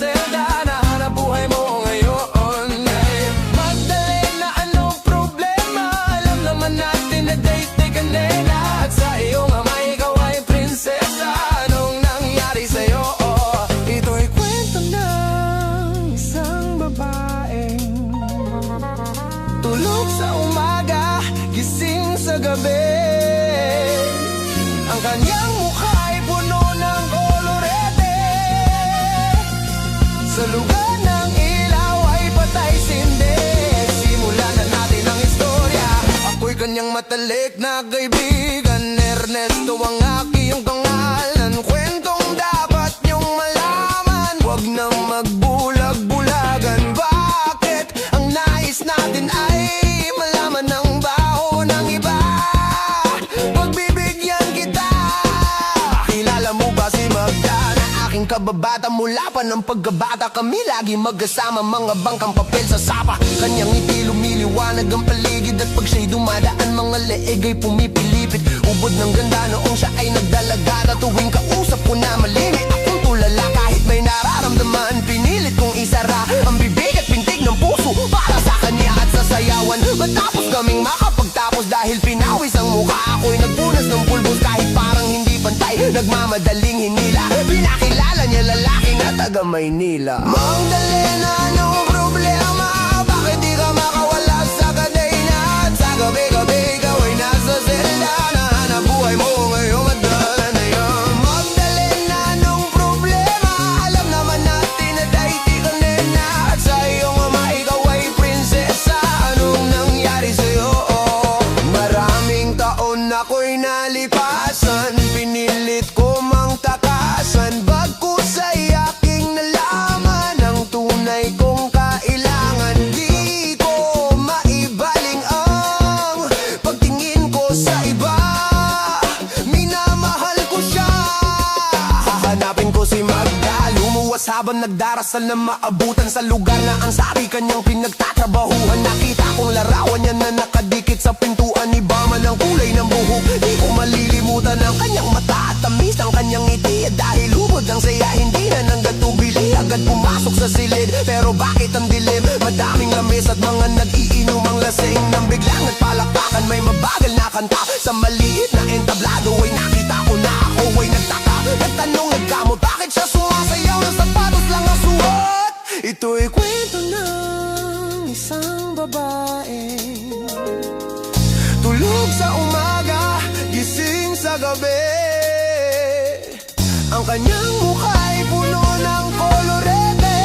selda na hanap buhay mo ngayon. Hey, Magdalena, anong problema? Alam naman natin na date ka nena, at sa iyong ama ikaw ay prinsesa. Anong nangyari sa'yo? Ito'y kwento ng isang babaeng tulog sa umaga, gising sa gabi. Ang kanyang mukha ay puno ng kolorete. Sa lugar ng ilaw ay patay sindi. Simulan na natin ang istorya. Ako'y kanyang matalik na kaibigan. Ernesto ang aking pangalan. Kwentong dapat niyong malaman. Huwag nang magbulag-bulagan. Bakit ang nais natin ay malaman ng baho ng iba? Pagbibigyan kita. Kilala mo ba si Magda na aking kababata? Mula pa ng pagkabata kami lagi magkasama. Mga bangkang papel sa sapa. Kanyang ngiti lumiliwanag ang paligid. At pag siya'y dumadaan mga leeg ay pumipilipit. Ubod ng ganda noong siya ay nagdalaga. Tuwing kausap ko na malimit akong tulala. Kahit may nararamdaman pinilit kong isara ang bibig at pintig ng puso para sa kanya at sa sayawan. Matapos kaming makapagtapos dahil pinawis ang mukha, ako'y nagpunas ng pulbos kahit parang hindi pantay. Nagmamadaling hinila, pinakilala niya lalaki na taga Maynila. Magdalena, anong problema? Bakit di ka makawala sa kadena? At sa gabi-gabi ikaw ay nasa selda na hanap buhay mo ngayong Magdalena. Magdalena, anong problema? Alam naman natin na dahitig ka nena, at sa iyong ama ikaw ay prinsesa. Anong nangyari sa'yo? Maraming taon ako'y nalipasan, pinilit ko mang takasan. Bagkus ay aking nalaman ang tunay kong kailangan. Di ko maibaling ang pagtingin ko sa iba. Minamahal ko siya. Hahanapin ko si Magda. Lumuwas habang nagdarasal na maabutan sa lugar na ang sabi kanyang pinagtatrabahuhan. Nakita kong larawan niya na nakadikit sa pintuan. Iba man ang kulay ng buhok, di ko malilimutan ang kanyang mata at tamis ang kanyang ngiti. At dahil hubod ang saya, hindi na nanggatubili, agad pumasok sa silid. Pero bakit ang dilim? Madaming lamis at mga nag-iinom ang lasing. Nang biglang nagpalakpakan may mabagal na kanta. Sa maliit na entablado ay nakita ko na ako ay nagtaka. Nagtanong nagkamot, bakit siya sumasayaw na sapatos lang ang suot? Ito'y kwento ng isang babae tulog sa umaga, gising sa gabi. Ang kanyang mukha ay puno ng kolorete.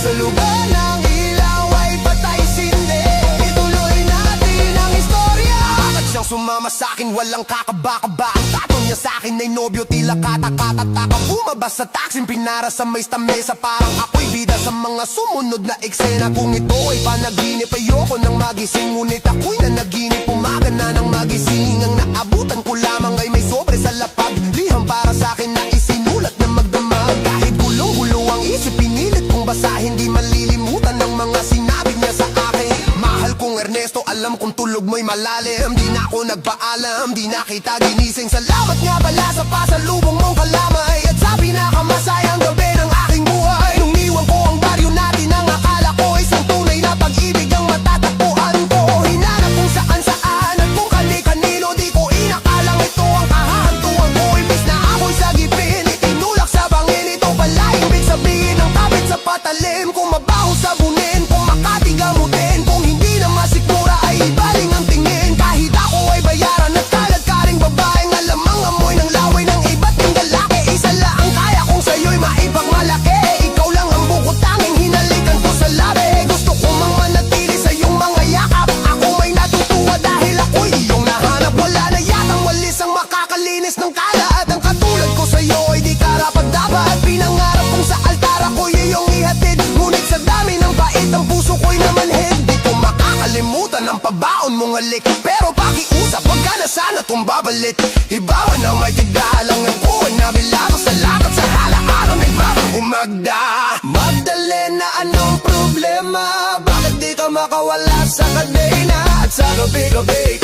Sa lugar ng ilaw ay patay sindi. Ituloy natin ang istorya. Bakit siyang sumama sa'kin walang kakaba-kaba? Ang tato niya sa'kin ay nobyo, tila katak-katataka. Bumaba sa taksin, pinara sa may mesa. Parang ako'y bida sa mga sumunod na eksena. Kung ito ay panaginip, ayoko nang magising. Ngunit ako'y nanaginip, umaga na nang magising. Ang naabutan ko lamang ay may sobre sa lapag. Liham para sa'kin na isinulat na magdamag. Kahit gulong-gulo ang isip, pinilit kong basahin. Di malilimutan ng mga sinabi niya sa akin. Mahal kong Ernesto, alam kong tulog mo'y malalim. Di na ako nagpaalam, di na kita ginising. Salamat nga pala sa pasalubong mong kalamay. At sa pinakamasayang gabi ng aking buhay, nung iwan ko ang baryo natin, ang akala ko isang tunay na pag-ibig ang matatagpuan ko. Hinanap kung saan-saan at kung kani-kanino, di ko inakalang ito ang kahahantuan ko. Imbis na ako'y sagipin, itinulak sa bangin. Ito pala ibig sabihin ng kapit sa patalim. Kung mabaho sabunin, kung makati gamutin, kung hindi na masikmura ay ibaling ang tingin. Kahit ako ay bayaran at kalad ka ring babaeng alamang amoy ng laway ng iba't ng lalaki. Isa lang ang kaya kong sa'yo'y maipagmalaki. Ikaw lang ang bukod tanging hinalikan ko sa labi. Gusto ko mang manatili sa iyong mga yakap. Ako may natutuwa dahil ako'y iyong nahanap. Wala na yatang walis ang makakalinis ng kalat. Ang katulad ko sa'yo ay di karapat-dapat. Pinangarap kong sa altar ako'y iyong ihatid. Ngunit sa dami ng bait ang puso ko'y namanhid. Di ko makakalimutan ang pabaon mong halik. Pero pakiusap, wag ka na sana tumbabalit. Ibawan na may tigdahalangan ko ay nabilado sa lakat sa halaaraw nagbabang umagda. Magdalena, anong problema? Bakit di ka makawala sa kadena? At sa gabi-gabi